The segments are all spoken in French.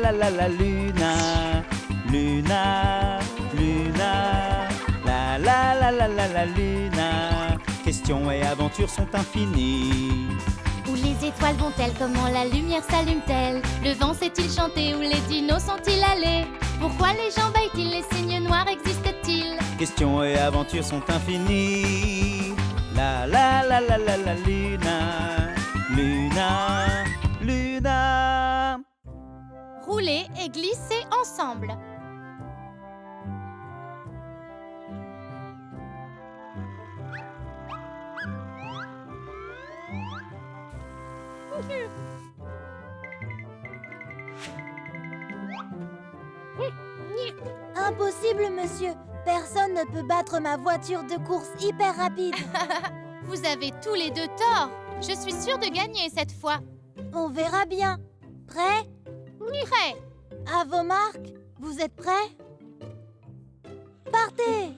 la la la Luna, Luna, Luna, la la la la la la Luna. Questions et aventures sont infinies. Où les étoiles vont-elles? Comment la lumière s'allume-t-elle? Le vent sait-il chanter? Où les dinos sont-ils allés? Pourquoi les gens baillent-ils? Les signes noirs existent-ils? Questions et aventures sont infinies. La la la la la la Luna, Luna, Luna. Rouler et glisser ensemble. Impossible, monsieur. Personne ne peut battre ma voiture de course hyper rapide. Vous avez tous les deux tort. Je suis sûre de gagner cette fois. On verra bien. Prêt? Prêt? À vos marques. Vous êtes prêts? Partez!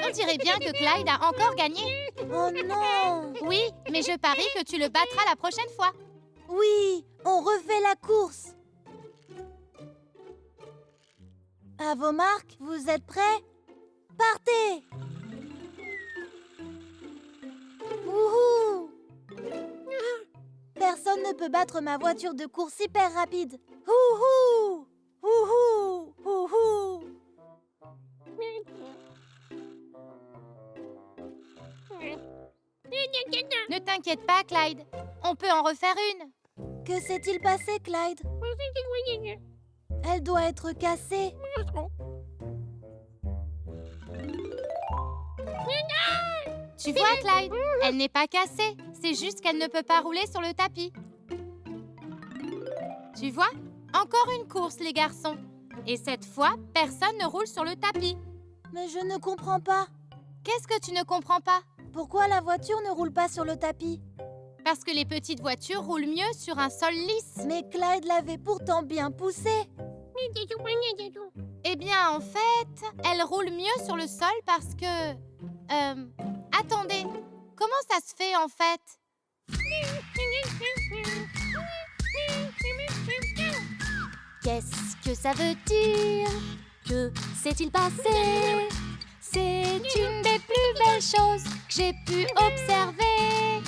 On dirait bien que Clyde a encore gagné. Oh non! Oui, mais je parie que tu le battras la prochaine fois. Oui, on refait la course. À vos marques, vous êtes prêts? Partez! Wouhou! Personne ne peut battre ma voiture de course hyper rapide. Wouhou! Wouhou! Wouhou! Ne t'inquiète pas, Clyde. On peut en refaire une. Que s'est-il passé, Clyde? Elle doit être cassée. Tu vois, Clyde, elle n'est pas cassée. C'est juste qu'elle ne peut pas rouler sur le tapis. Tu vois? Encore une course, les garçons. Et cette fois, personne ne roule sur le tapis. Mais je ne comprends pas. Qu'est-ce que tu ne comprends pas? Pourquoi la voiture ne roule pas sur le tapis? Parce que les petites voitures roulent mieux sur un sol lisse. Mais Clyde l'avait pourtant bien poussée. Eh bien, en fait, elle roule mieux sur le sol parce que... attendez, comment ça se fait, en fait? Qu'est-ce que ça veut dire? Que s'est-il passé? C'est une des plus belles choses que j'ai pu observer.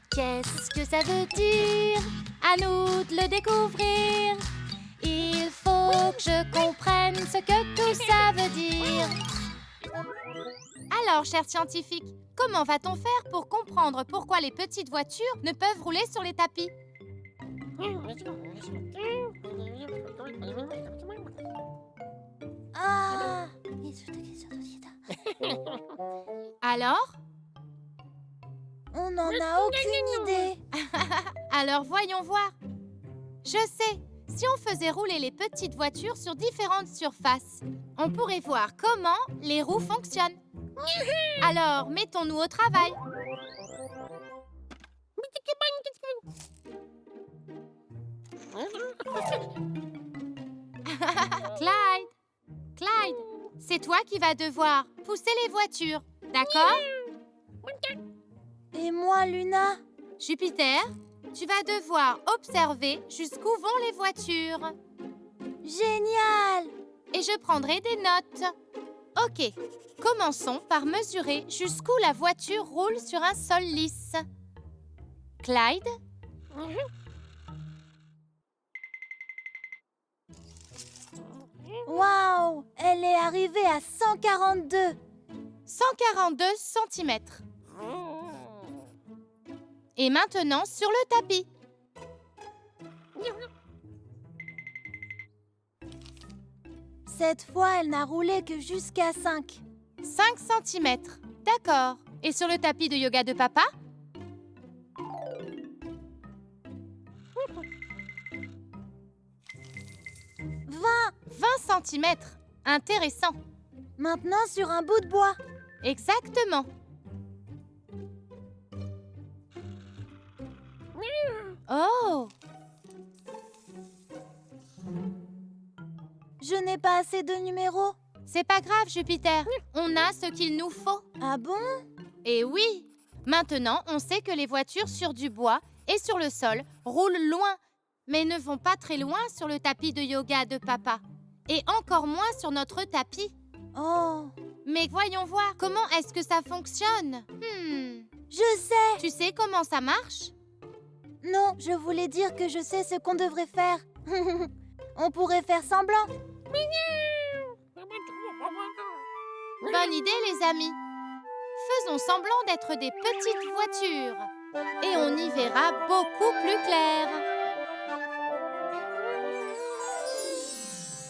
Qu'est-ce que ça veut dire? À nous de le découvrir. Il faut que je comprenne ce que tout ça veut dire. Alors, chers scientifiques, comment va-t-on faire pour comprendre pourquoi les petites voitures ne peuvent rouler sur les tapis? Ah! Alors? On n'en a aucune idée. Alors, voyons voir. Je sais, si on faisait rouler les petites voitures sur différentes surfaces, on pourrait voir comment les roues fonctionnent. Alors, mettons-nous au travail. Clyde, Clyde, c'est toi qui vas devoir pousser les voitures, d'accord? Et moi, Luna? Jupiter, tu vas devoir observer jusqu'où vont les voitures. Génial! Et je prendrai des notes. Ok, commençons par mesurer jusqu'où la voiture roule sur un sol lisse. Clyde? Waouh! Elle est arrivée à 142. 142 cm. Et maintenant sur le tapis. Cette fois, elle n'a roulé que jusqu'à 5. 5 cm. D'accord. Et sur le tapis de yoga de papa? 20 cm. Intéressant. Maintenant, sur un bout de bois. Exactement. Oh! Je n'ai pas assez de numéros. C'est pas grave, Jupiter. On a ce qu'il nous faut. Ah bon? Et oui! Maintenant, on sait que les voitures sur du bois et sur le sol roulent loin, mais ne vont pas très loin sur le tapis de yoga de papa. Et encore moins sur notre tapis. Oh, Mais voyons voir, comment est-ce que ça fonctionne? je sais. Tu sais comment ça marche? Non, je voulais dire que je sais ce qu'on devrait faire. On pourrait faire semblant. Bonne idée, les amis. Faisons semblant d'être des petites voitures. Et on y verra beaucoup plus clair.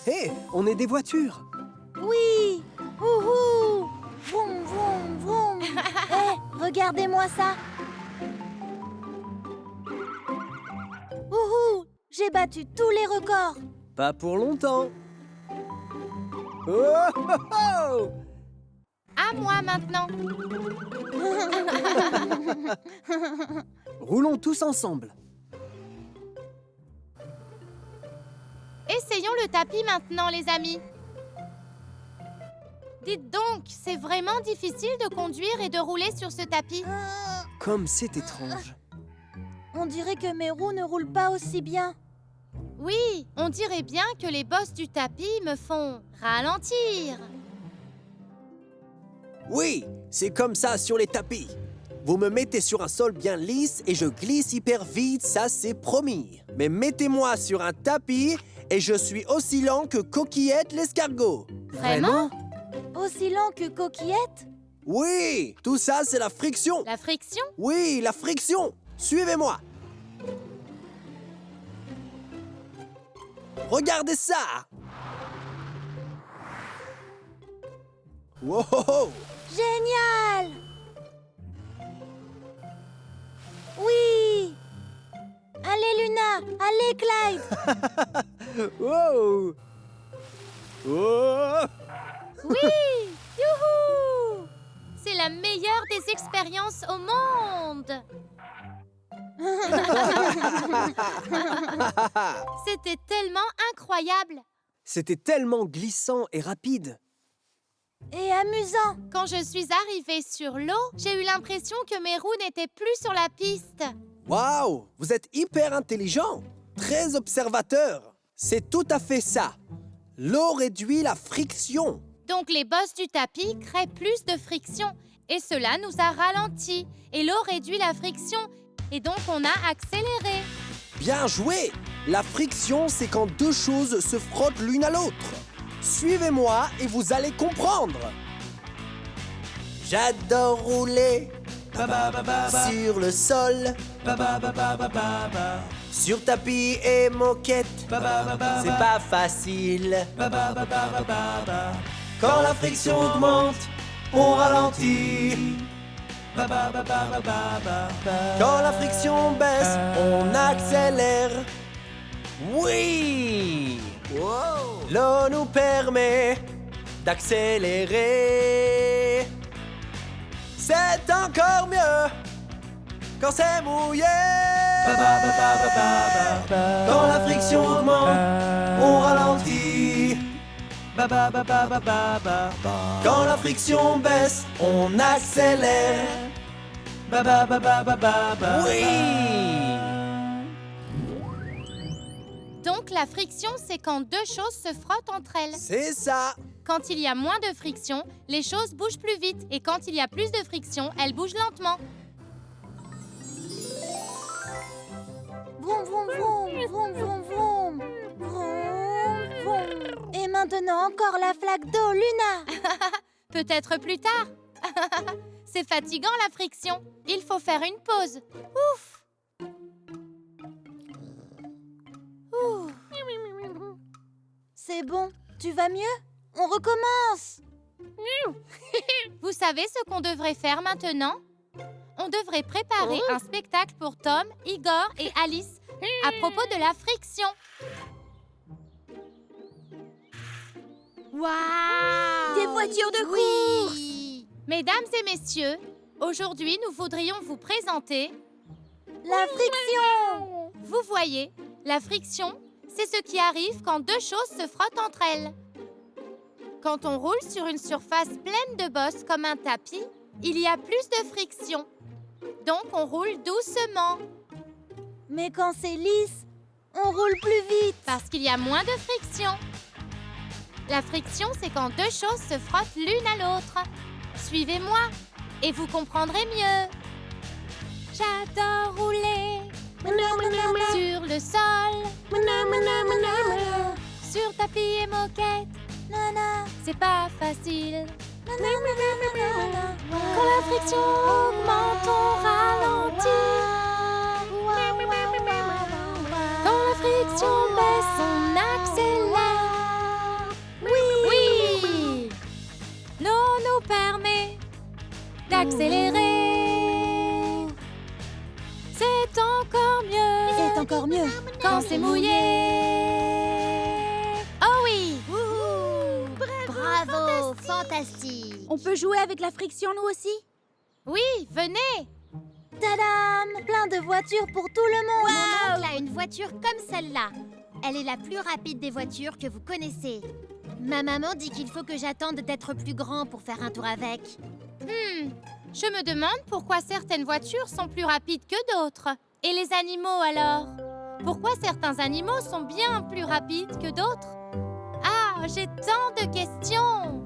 Hé, on est des voitures. Oui. Wouhou. Vroom, vroom, vroom. Regardez-moi ça. Wouhou. J'ai battu tous les records. Pas pour longtemps. Oh, oh, oh. À moi maintenant. Roulons tous ensemble. Essayons le tapis maintenant, les amis. Dites donc, c'est vraiment difficile de conduire et de rouler sur ce tapis. Comme c'est étrange. On dirait que mes roues ne roulent pas aussi bien. Oui, on dirait bien que les bosses du tapis me font ralentir. Oui, c'est comme ça sur les tapis. Vous me mettez sur un sol bien lisse et je glisse hyper vite, ça c'est promis. Mais mettez-moi sur un tapis et je suis aussi lent que Coquillette l'escargot. Vraiment? Aussi lent que Coquillette? Oui, tout ça c'est la friction. La friction? Oui, la friction. Suivez-moi. Regardez ça. Wow! Génial! Oui! Allez, Luna! Allez, Clyde! Wow! Oh! Oui! Youhou! C'est la meilleure des expériences au monde! C'était tellement incroyable! C'était tellement glissant et rapide. Et amusant! Quand je suis arrivée sur l'eau, j'ai eu l'impression que mes roues n'étaient plus sur la piste. Waouh! Vous êtes hyper intelligent, très observateur. C'est tout à fait ça. L'eau réduit la friction. Donc les bosses du tapis créent plus de friction. Et cela nous a ralentis. Et l'eau réduit la friction. Et donc on a accéléré. Bien joué! La friction, c'est quand deux choses se frottent l'une à l'autre. Suivez-moi et vous allez comprendre. J'adore rouler sur le sol, sur tapis et moquette. C'est pas facile. Quand la friction augmente, on ralentit. Quand la friction baisse, on accélère. Oui! L'eau nous permet d'accélérer. C'est encore mieux quand c'est mouillé. Quand la friction augmente, on ralentit. Quand la friction baisse, on accélère. Oui! Donc la friction, c'est quand deux choses se frottent entre elles. C'est ça. Quand il y a moins de friction, les choses bougent plus vite. Et quand il y a plus de friction, elles bougent lentement. Vroom, vroom, vroom, vroom, vroom, vroom. Vroom, vroom. Et maintenant encore la flaque d'eau, Luna. Peut-être plus tard. C'est fatigant la friction. Il faut faire une pause. Ouf! Ouh. C'est bon, tu vas mieux? On recommence. Vous savez ce qu'on devrait faire maintenant? On devrait préparer un spectacle pour Tom, Igor et Alice à propos de la friction. Waouh! Des voitures de course! Mesdames et messieurs, aujourd'hui, nous voudrions vous présenter... La friction! Vous voyez, la friction, c'est ce qui arrive quand deux choses se frottent entre elles. Quand on roule sur une surface pleine de bosses comme un tapis, il y a plus de friction. Donc, on roule doucement. Mais quand c'est lisse, on roule plus vite. Parce qu'il y a moins de friction. La friction, c'est quand deux choses se frottent l'une à l'autre. Suivez-moi et vous comprendrez mieux. J'adore rouler sur le sol, sur tapis et moquette. C'est pas facile. Quand la friction augmente, on ralentit. Quand la friction baisse, on accélère. Oui. L'eau nous permet d'accélérer. C'est encore mieux. C'est encore mieux. Quand c'est mouillé. Oh oui. Bravo, fantastique. On peut jouer avec la friction nous aussi? Oui, venez. Tadam! Plein de voitures pour tout le monde. Mon oncle a une voiture comme celle-là. Elle est la plus rapide des voitures que vous connaissez. Ma maman dit qu'il faut que j'attende d'être plus grand pour faire un tour avec. Je me demande pourquoi certaines voitures sont plus rapides que d'autres. Et les animaux alors? Pourquoi certains animaux sont bien plus rapides que d'autres? Ah, j'ai tant de questions!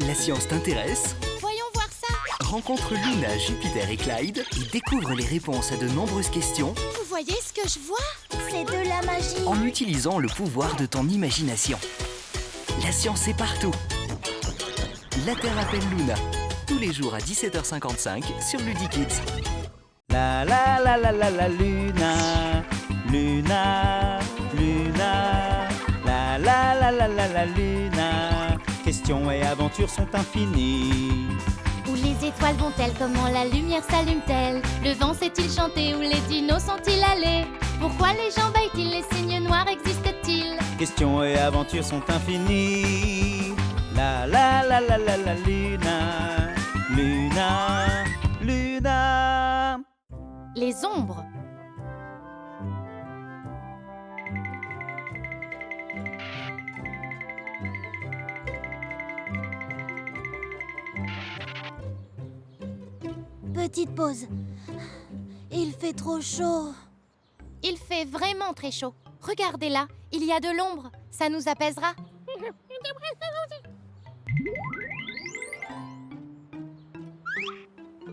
La science t'intéresse? Voyons voir ça. Rencontre Luna, Jupiter et Clyde et découvre les réponses à de nombreuses questions Vous voyez ce que je vois? C'est de la magie. en utilisant le pouvoir de ton imagination. La science est partout. La Terre appelle Luna. Tous les jours à 17h55 sur Ludikids. La Luna, Luna, Luna. La Luna. Questions et aventures sont infinies. Où les étoiles vont-elles? Comment la lumière s'allume-t-elle? Le vent sait-il chanter? Où les dinos sont-ils allés? Pourquoi les gens baillent-ils? Les signes noirs existent-ils? Questions et aventures sont infinies. La Luna, Luna, Luna. Les ombres. Petite pause. Il fait trop chaud. Il fait vraiment très chaud. Regardez là, il y a de l'ombre. Ça nous apaisera.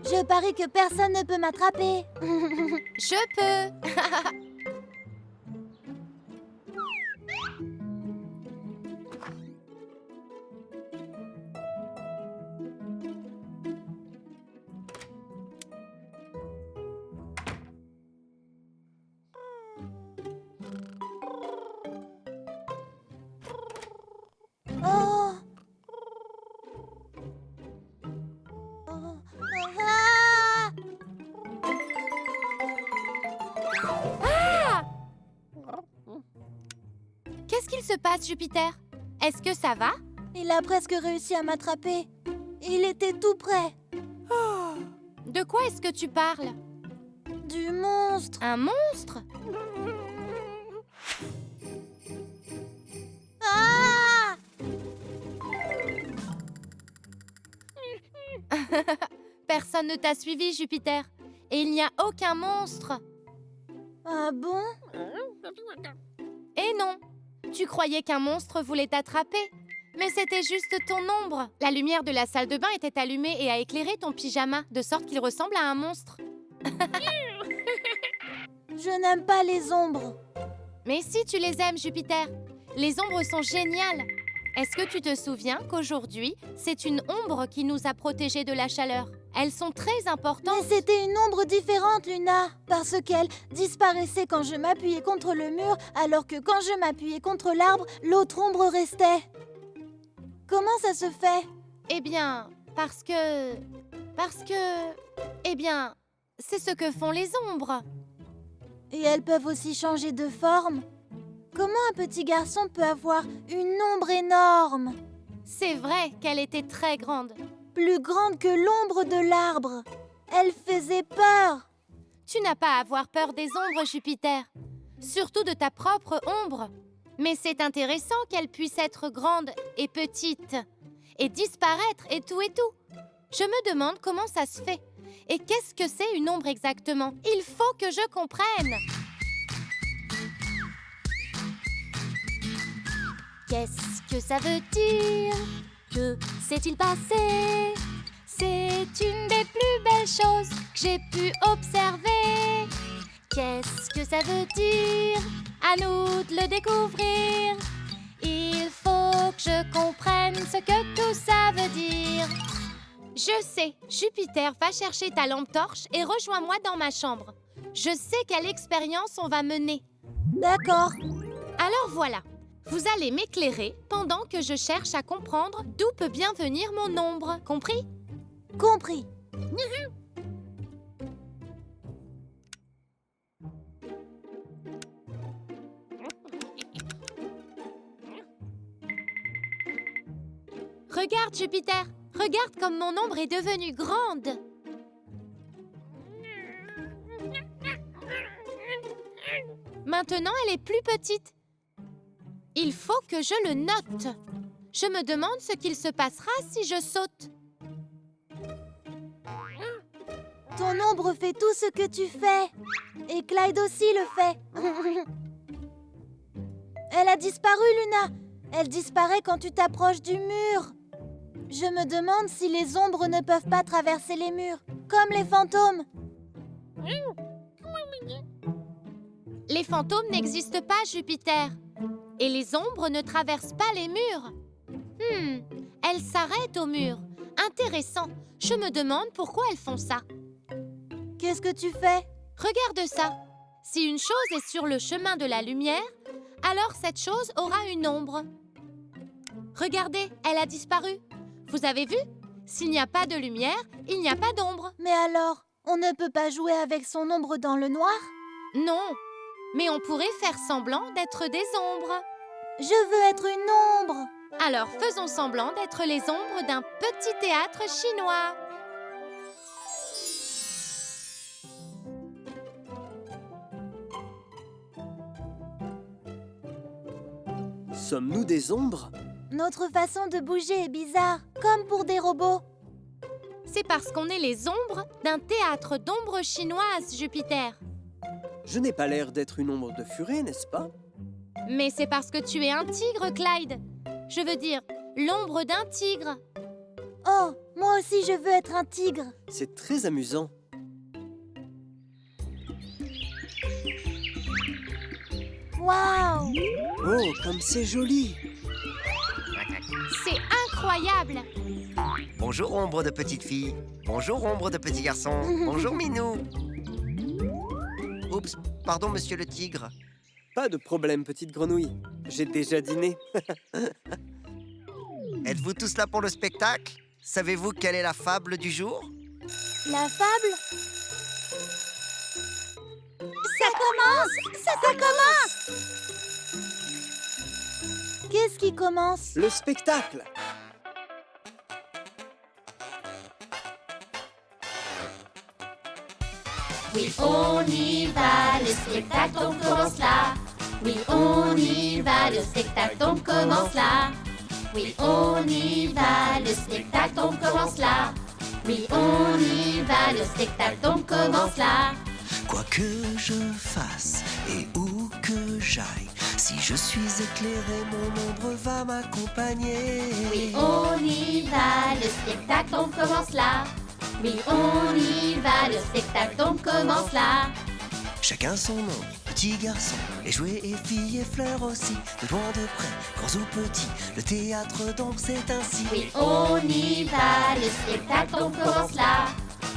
Je parie que personne ne peut m'attraper. Je peux. Oh. Ah. Qu'est-ce qu'il se passe, Jupiter? Est-ce que ça va? Il a presque réussi à m'attraper. Il était tout près. De quoi est-ce que tu parles? Du monstre. Un monstre? Ah! Personne ne t'a suivi, Jupiter. Et il n'y a aucun monstre. Ah bon? Et non, tu croyais qu'un monstre voulait t'attraper. Mais c'était juste ton ombre. La lumière de la salle de bain était allumée et a éclairé ton pyjama, de sorte qu'il ressemble à un monstre. Je n'aime pas les ombres. Mais si tu les aimes, Jupiter, les ombres sont géniales. Est-ce que tu te souviens qu'aujourd'hui, c'est une ombre qui nous a protégés de la chaleur? Elles sont très importantes. Mais c'était une ombre différente, Luna. Parce qu'elle disparaissait quand je m'appuyais contre le mur, alors que quand je m'appuyais contre l'arbre, l'autre ombre restait. Comment ça se fait? Eh bien, parce que... Eh bien, c'est ce que font les ombres. Et elles peuvent aussi changer de forme. Comment un petit garçon peut avoir une ombre énorme? C'est vrai qu'elle était très grande. Plus grande que l'ombre de l'arbre. Elle faisait peur. Tu n'as pas à avoir peur des ombres, Jupiter. Surtout de ta propre ombre. Mais c'est intéressant qu'elle puisse être grande et petite. Et disparaître et tout et tout. Je me demande comment ça se fait. Et qu'est-ce que c'est une ombre exactement? Il faut que je comprenne. Qu'est-ce que ça veut dire? Que s'est-il passé? C'est une des plus belles choses que j'ai pu observer. Qu'est-ce que ça veut dire? À nous de le découvrir. Il faut que je comprenne ce que tout ça veut dire. Je sais, Jupiter, va chercher ta lampe torche et rejoins-moi dans ma chambre. Je sais quelle expérience on va mener. D'accord. Alors voilà, vous allez m'éclairer pendant que je cherche à comprendre d'où peut bien venir mon ombre. Compris? Compris. Regarde, Jupiter, regarde comme mon ombre est devenue grande. Maintenant, elle est plus petite. Il faut que je le note. Je me demande ce qu'il se passera si je saute. Ton ombre fait tout ce que tu fais. Et Clyde aussi le fait. Elle a disparu, Luna. Elle disparaît quand tu t'approches du mur. Je me demande si les ombres ne peuvent pas traverser les murs, comme les fantômes. Les fantômes n'existent pas, Jupiter. Et les ombres ne traversent pas les murs. Elles s'arrêtent au mur. Intéressant. Je me demande pourquoi elles font ça. Qu'est-ce que tu fais? Regarde ça. Si une chose est sur le chemin de la lumière, alors cette chose aura une ombre. Regardez, elle a disparu. Vous avez vu? S'il n'y a pas de lumière, il n'y a pas d'ombre. Mais alors, on ne peut pas jouer avec son ombre dans le noir? Non, mais on pourrait faire semblant d'être des ombres. Je veux être une ombre. Alors faisons semblant d'être les ombres d'un petit théâtre chinois. Sommes-nous des ombres? Notre façon de bouger est bizarre, comme pour des robots. C'est parce qu'on est les ombres d'un théâtre d'ombres chinoises, Jupiter. Je n'ai pas l'air d'être une ombre de furet, n'est-ce pas? Mais c'est parce que tu es un tigre, Clyde. Je veux dire, l'ombre d'un tigre. Oh, moi aussi je veux être un tigre. C'est très amusant. Waouh! Oh, comme c'est joli! C'est incroyable. Bonjour, ombre de petite fille. Bonjour, ombre de petit garçon. Bonjour, Minou. Oups, pardon, monsieur le tigre. Pas de problème, petite grenouille. J'ai déjà dîné. Êtes-vous tous là pour le spectacle? Savez-vous quelle est la fable du jour? La fable? Ça commence! Ça commence! Qu'est-ce qui commence? Le spectacle! Oui, on y va, le spectacle donc commence là. Oui, on y va, le spectacle donc commence là. Oui, on y va, le spectacle donc commence là. Oui, on y va, le spectacle donc commence là. Quoi que je fasse et où que j'aille, si je suis éclairé, mon ombre va m'accompagner. Oui, on y va, le spectacle donc commence là. Oui, on y va, le spectacle donc commence là. Chacun son ombre, petit garçon, et jouets et filles et fleurs aussi, de loin de près, grands ou petits, le théâtre donc c'est ainsi. Oui, on y va, le spectacle donc commence là.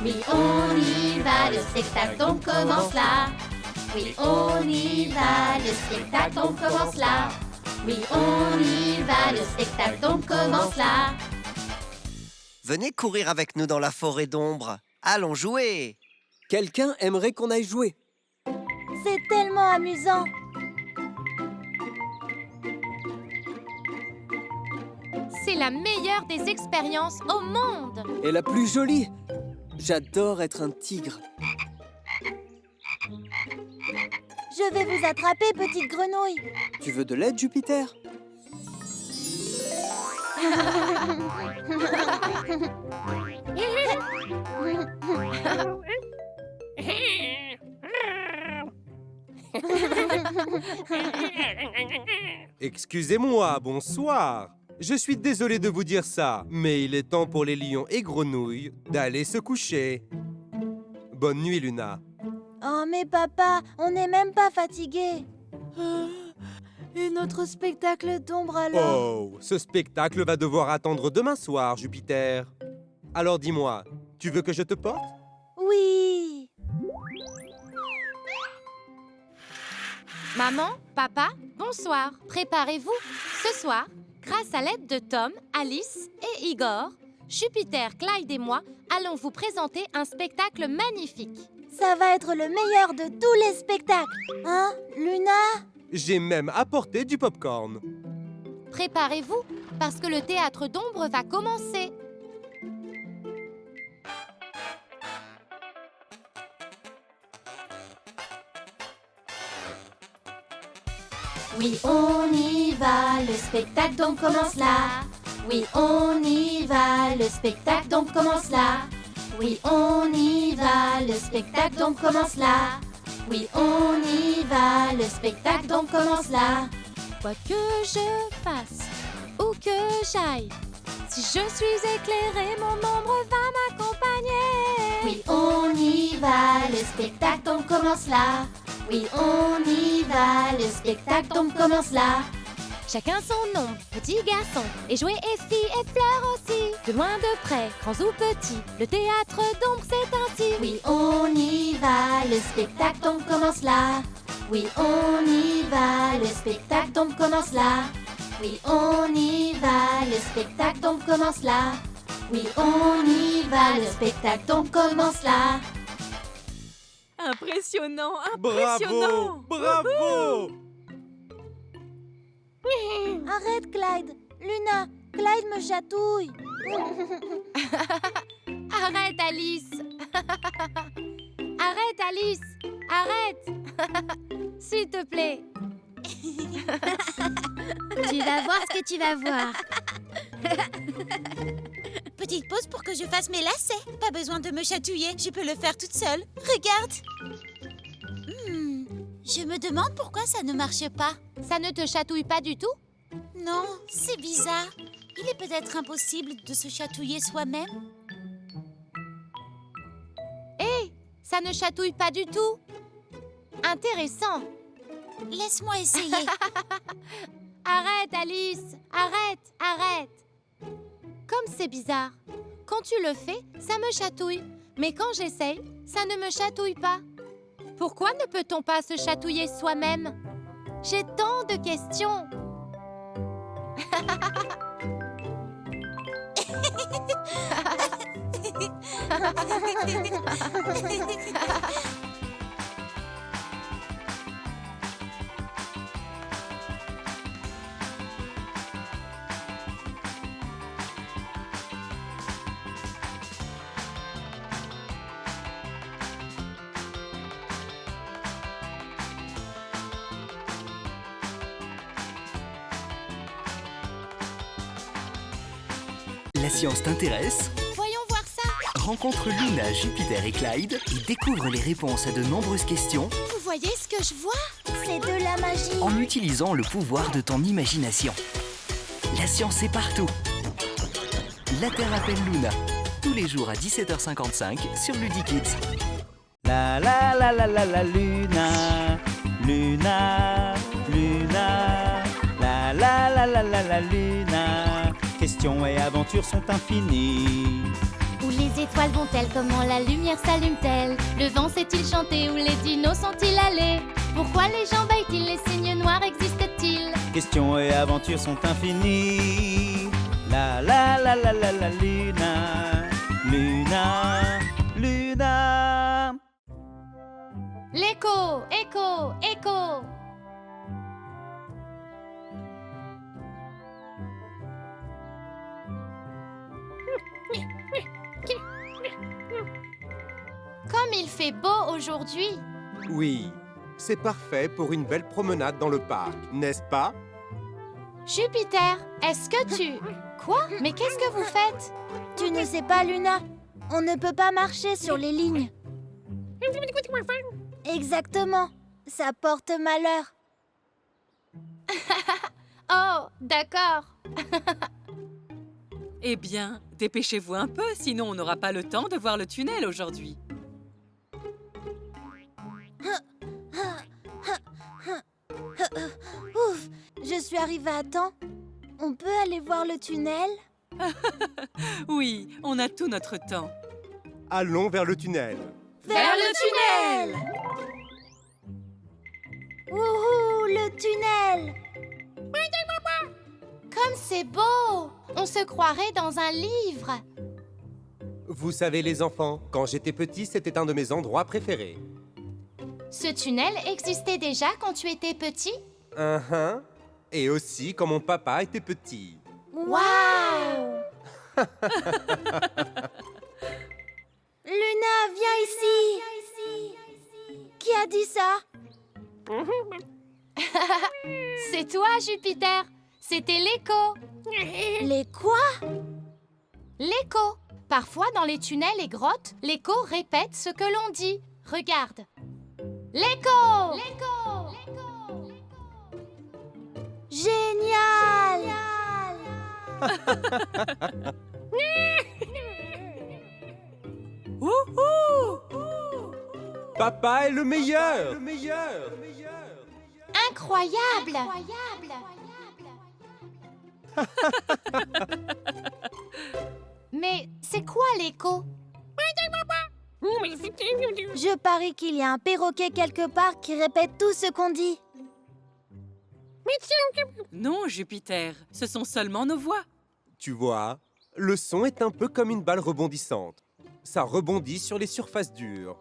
Oui, on y va, le spectacle donc commence là. Oui, on y va, le spectacle donc commence là. Oui, on y va, le spectacle donc commence là. Venez courir avec nous dans la forêt d'ombre. Allons jouer. Quelqu'un aimerait qu'on aille jouer. C'est tellement amusant. C'est la meilleure des expériences au monde. Et la plus jolie. J'adore être un tigre. Je vais vous attraper, petite grenouille. Tu veux de l'aide, Jupiter? Excusez-moi, bonsoir. Je suis désolé de vous dire ça, mais il est temps pour les lions et grenouilles d'aller se coucher. Bonne nuit, Luna. Oh, mais papa, on n'est même pas fatigué. Et notre spectacle d'ombre alors? Oh, ce spectacle va devoir attendre demain soir, Jupiter. Alors dis-moi, tu veux que je te porte? Oui. Maman, papa, bonsoir. Préparez-vous. Ce soir, grâce à l'aide de Tom, Alice et Igor, Jupiter, Clyde et moi allons vous présenter un spectacle magnifique. Ça va être le meilleur de tous les spectacles. Hein, Luna? J'ai même apporté du popcorn. Préparez-vous, parce que le théâtre d'ombre va commencer. Oui, on y va, le spectacle donc commence là. Oui, on y va, le spectacle donc commence là. Oui, on y va, le spectacle donc commence là. Oui, on y va, le spectacle donc commence là. Quoi que je fasse, où que j'aille, si je suis éclairée, mon ombre va m'accompagner. Oui, on y va, le spectacle donc commence là. Oui, on y va, le spectacle donc commence là. Chacun son ombre, petits garçons, et jouets et filles et fleurs aussi. De loin, de près, grands ou petits, le théâtre d'ombre c'est ainsi. Oui, on y va, le spectacle donc commence là. Oui, on y va, le spectacle donc commence là. Oui, on y va, le spectacle donc commence là. Oui, on y va, le spectacle donc commence là. Impressionnant, Bravo! Bravo! Arrête, Clyde. Luna, Clyde me chatouille. Arrête, Alice. Arrête, Alice. Arrête. S'il te plaît. Tu vas voir ce que tu vas voir. Petite pause pour que je fasse mes lacets. Pas besoin de me chatouiller, je peux le faire toute seule. Regarde. Je me demande pourquoi ça ne marche pas. Ça ne te chatouille pas du tout? Non, c'est bizarre. Il est peut-être impossible de se chatouiller soi-même. Hé, ça ne chatouille pas du tout. Intéressant. Laisse-moi essayer. Arrête, Alice. Arrête. Comme c'est bizarre. Quand tu le fais, ça me chatouille. Mais quand j'essaye, ça ne me chatouille pas. Pourquoi ne peut-on pas se chatouiller soi-même? J'ai tant de questions. La science t'intéresse? Voyons voir ça. Rencontre Luna, Jupiter et Clyde et découvre les réponses à de nombreuses questions Vous voyez ce que je vois? C'est de la magie. en utilisant le pouvoir de ton imagination. La science est partout. La Terre appelle Luna. Tous les jours à 17h55 sur Ludikids. La Luna, Luna, Luna. La Luna. Questions et aventures sont infinies. Où les étoiles vont-elles? Comment la lumière s'allume-t-elle? Le vent sait-il chanter? Où les dinos sont-ils allés? Pourquoi les gens baillent-ils? Les signes noirs existent-ils? Questions et aventures sont infinies. La Luna, Luna, Luna. Les Écho, écho, écho. Comme il fait beau aujourd'hui. Oui, c'est parfait pour une belle promenade dans le parc, n'est-ce pas? Jupiter, est-ce que tu... Quoi? Mais qu'est-ce que vous faites? Tu ne sais pas, Luna. On ne peut pas marcher sur les lignes. Exactement. Ça porte malheur. Oh, d'accord. Eh bien, dépêchez-vous un peu, sinon on n'aura pas le temps de voir le tunnel aujourd'hui. Ouf, je suis arrivée à temps. On peut aller voir le tunnel? Oui, on a tout notre temps. Allons vers le tunnel. Vers le tunnel! Wouhou, le tunnel! Comme c'est beau! On se croirait dans un livre. Vous savez les enfants, quand j'étais petit, c'était un de mes endroits préférés. Ce tunnel existait déjà quand tu étais petit? Et aussi quand mon papa était petit. Waouh! Luna, viens ici! Qui a dit ça? C'est toi, Jupiter. C'était l'écho. Les quoi? L'écho. Parfois, dans les tunnels et grottes, l'écho répète ce que l'on dit. Regarde. L'écho! L'écho! Génial! Papa est le meilleur! Incroyable! Mais c'est quoi l'écho? Je parie qu'il y a un perroquet quelque part qui répète tout ce qu'on dit. Non, Jupiter, ce sont seulement nos voix. Tu vois, le son est un peu comme une balle rebondissante. Ça rebondit sur les surfaces dures.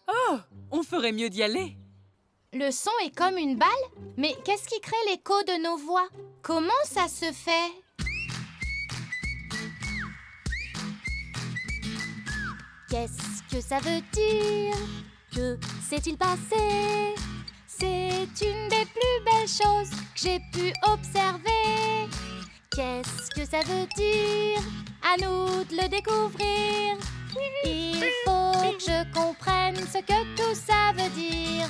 Oh, on ferait mieux d'y aller. Le son est comme une balle? Mais qu'est-ce qui crée l'écho de nos voix? Comment ça se fait? Qu'est-ce que ça veut dire? Que s'est-il passé? C'est une des plus belles choses que j'ai pu observer. Qu'est-ce que ça veut dire? À nous de le découvrir. Il faut que je comprenne ce que tout ça veut dire.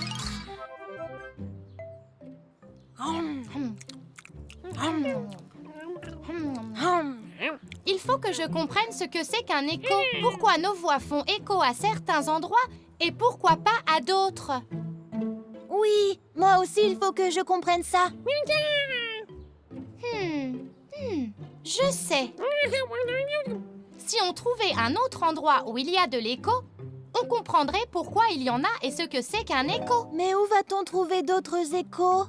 Il faut que je comprenne ce que c'est qu'un écho. Pourquoi nos voix font écho à certains endroits et pourquoi pas à d'autres? Oui, moi aussi, il faut que je comprenne ça. Je sais. Si on trouvait un autre endroit où il y a de l'écho, on comprendrait pourquoi il y en a et ce que c'est qu'un écho. Mais où va-t-on trouver d'autres échos?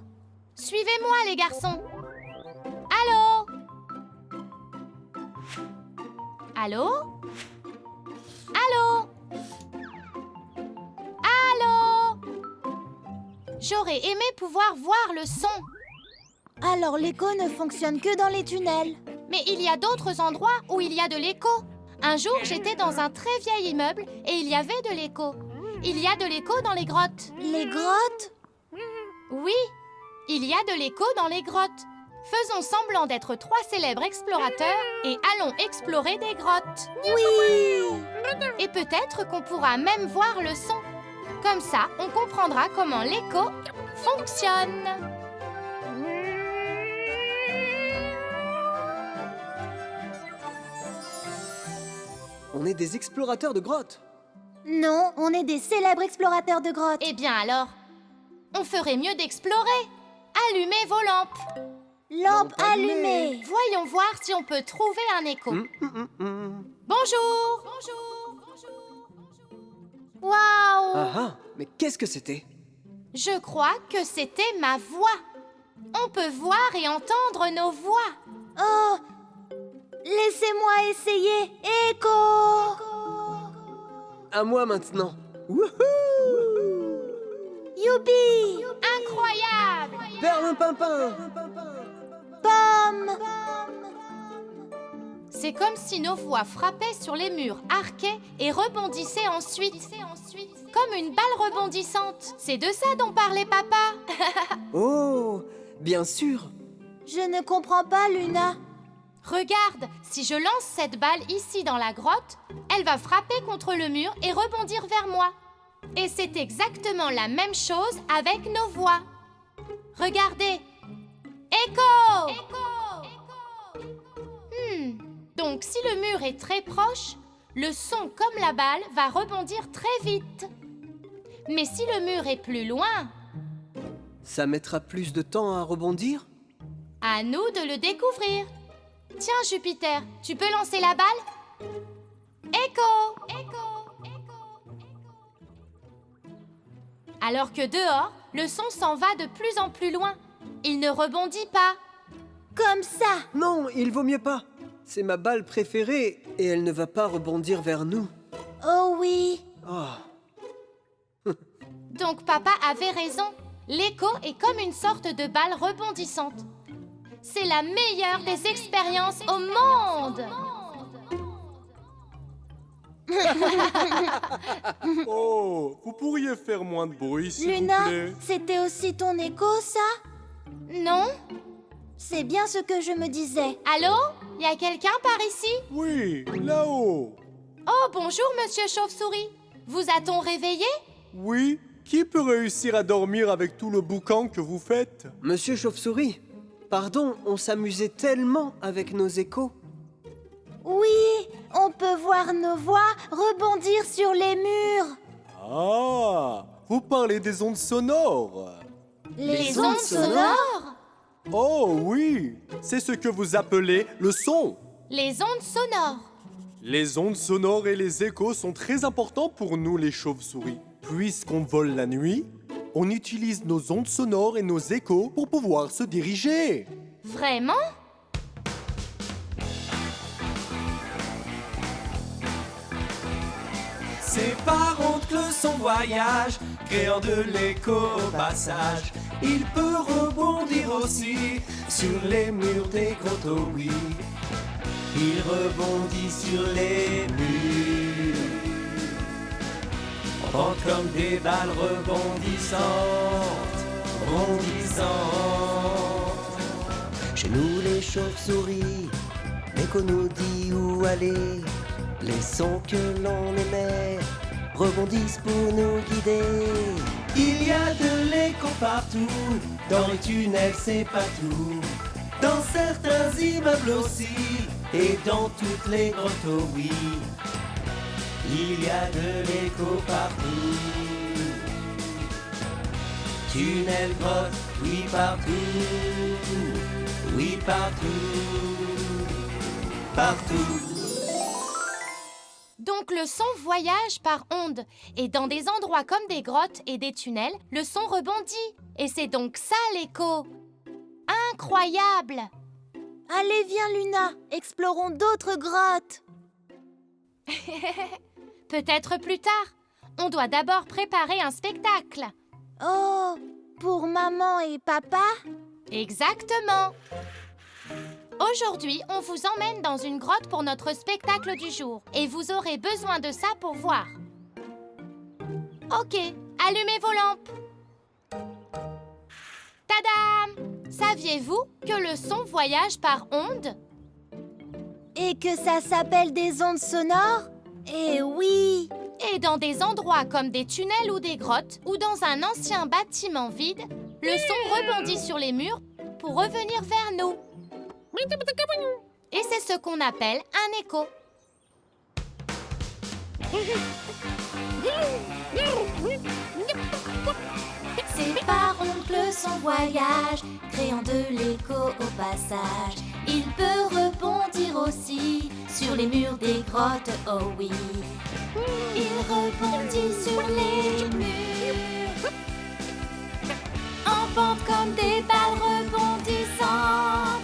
Suivez-moi, les garçons. Allô? Allô? Allô? Allô? J'aurais aimé pouvoir voir le son. Alors l'écho ne fonctionne que dans les tunnels. Mais il y a d'autres endroits où il y a de l'écho. Un jour, j'étais dans un très vieil immeuble et il y avait de l'écho. Il y a de l'écho dans les grottes. Les grottes? Oui, il y a de l'écho dans les grottes. Faisons semblant d'être 3 célèbres explorateurs et allons explorer des grottes. Oui! Et peut-être qu'on pourra même voir le son. Comme ça, on comprendra comment l'écho fonctionne. On est des explorateurs de grottes. Non, on est des célèbres explorateurs de grottes. Eh bien alors, on ferait mieux d'explorer. Allumez vos lampes. Lampe allumée. Voyons voir si on peut trouver un écho. Bonjour. Waouh! Ah, mais qu'est-ce que c'était? Je crois que c'était ma voix. On peut voir et entendre nos voix. Oh! Laissez-moi essayer. Écho! À moi maintenant. Wouhou! Youpi! Incroyable! Perlimpinpin! Pomme! C'est comme si nos voix frappaient sur les murs, arquaient et rebondissaient ensuite. Comme une balle rebondissante. C'est de ça dont parlait papa. Oh, bien sûr. Je ne comprends pas, Luna. Regarde, si je lance cette balle ici dans la grotte, elle va frapper contre le mur et rebondir vers moi. Et c'est exactement la même chose avec nos voix. Regardez. Écho! Donc si le mur est très proche, le son comme la balle va rebondir très vite. Mais si le mur est plus loin, Ça mettra plus de temps à rebondir? à nous de le découvrir. Tiens Jupiter, tu peux lancer la balle? Écho! Alors que dehors, le son s'en va de plus en plus loin. Il ne rebondit pas. Comme ça. Non, il vaut mieux pas. C'est ma balle préférée et elle ne va pas rebondir vers nous. Oh oui. Oh. Donc papa avait raison. L'écho est comme une sorte de balle rebondissante. C'est la meilleure des expériences au monde. Oh, vous pourriez faire moins de bruit, s'il Luna, vous plaît. c'était aussi ton écho, ça? Non? C'est bien ce que je me disais. Allô? Y a quelqu'un par ici? Oui, là-haut. Oh, bonjour, monsieur Chauve-souris. Vous a-t-on réveillé? Oui, qui peut réussir à dormir avec tout le boucan que vous faites? Monsieur Chauve-souris, pardon, on s'amusait tellement avec nos échos. Oui, on peut voir nos voix rebondir sur les murs. Ah, vous parlez des ondes sonores. Les ondes sonores? Oh oui, c'est ce que vous appelez le son. Les ondes sonores. Les ondes sonores et les échos sont très importants pour nous les chauves-souris. Puisqu'on vole la nuit, on utilise nos ondes sonores et nos échos pour pouvoir se diriger. Vraiment? C'est par honte que son voyage, créant de l'écho au passage, il peut rebondir aussi sur les murs des grottes, oh oui. Il rebondit sur les murs, en pente comme des balles rebondissantes. Chez nous les chauves-souris, l'écho nous dit où aller. Les sons que l'on émet rebondissent pour nous guider. Il y a de l'écho partout, dans les tunnels c'est pas tout, dans certains immeubles aussi, et dans toutes les grottes, oh oui. Il y a de l'écho partout. Tunnel, grotte, oui partout, oui partout, partout. Donc le son voyage par ondes. Et dans des endroits comme des grottes et des tunnels, le son rebondit. Et c'est donc ça l'écho. Incroyable! Allez, viens, Luna. Explorons d'autres grottes. Peut-être plus tard. On doit d'abord préparer un spectacle. Oh, pour maman et papa? Exactement. Aujourd'hui, on vous emmène dans une grotte pour notre spectacle du jour. Et vous aurez besoin de ça pour voir. Ok, allumez vos lampes. Tadam! Saviez-vous que le son voyage par ondes? Et que ça s'appelle des ondes sonores? Eh oui! Et dans des endroits comme des tunnels ou des grottes, ou dans un ancien bâtiment vide, le son rebondit sur les murs pour revenir vers nous. Et c'est ce qu'on appelle un écho. C'est par oncle son voyage, créant de l'écho au passage. Il peut rebondir aussi sur les murs des grottes, oh oui. Il rebondit sur les murs, en pente comme des balles rebondissantes.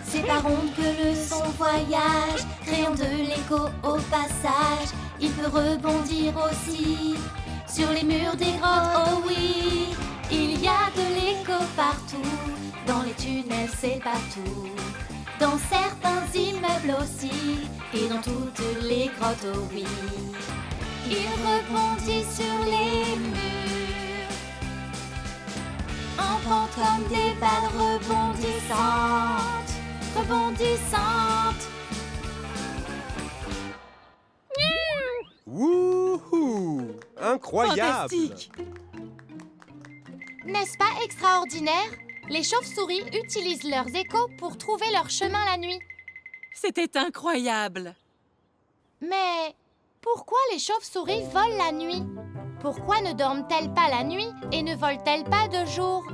C'est par onde que le son voyage, créant de l'écho au passage. Il peut rebondir aussi sur les murs des grottes, oh oui. Il y a de l'écho partout, dans les tunnels c'est partout, dans certains immeubles aussi, et dans toutes les grottes, oh oui. Il rebondit sur les murs, en pente comme des balles rebondissantes, rebondissantes. Wouhou! Incroyable! Fantastique! N'est-ce pas extraordinaire? Les chauves-souris utilisent leurs échos pour trouver leur chemin la nuit. C'était incroyable! Mais pourquoi les chauves-souris volent la nuit? Pourquoi ne dorment-elles pas la nuit et ne volent-elles pas de jour?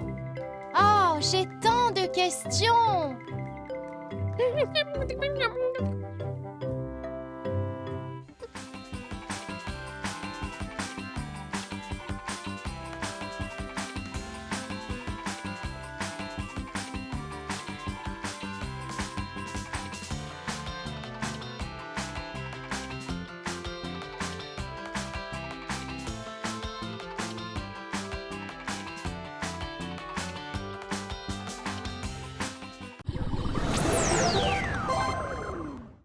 Oh, j'ai tant de questions!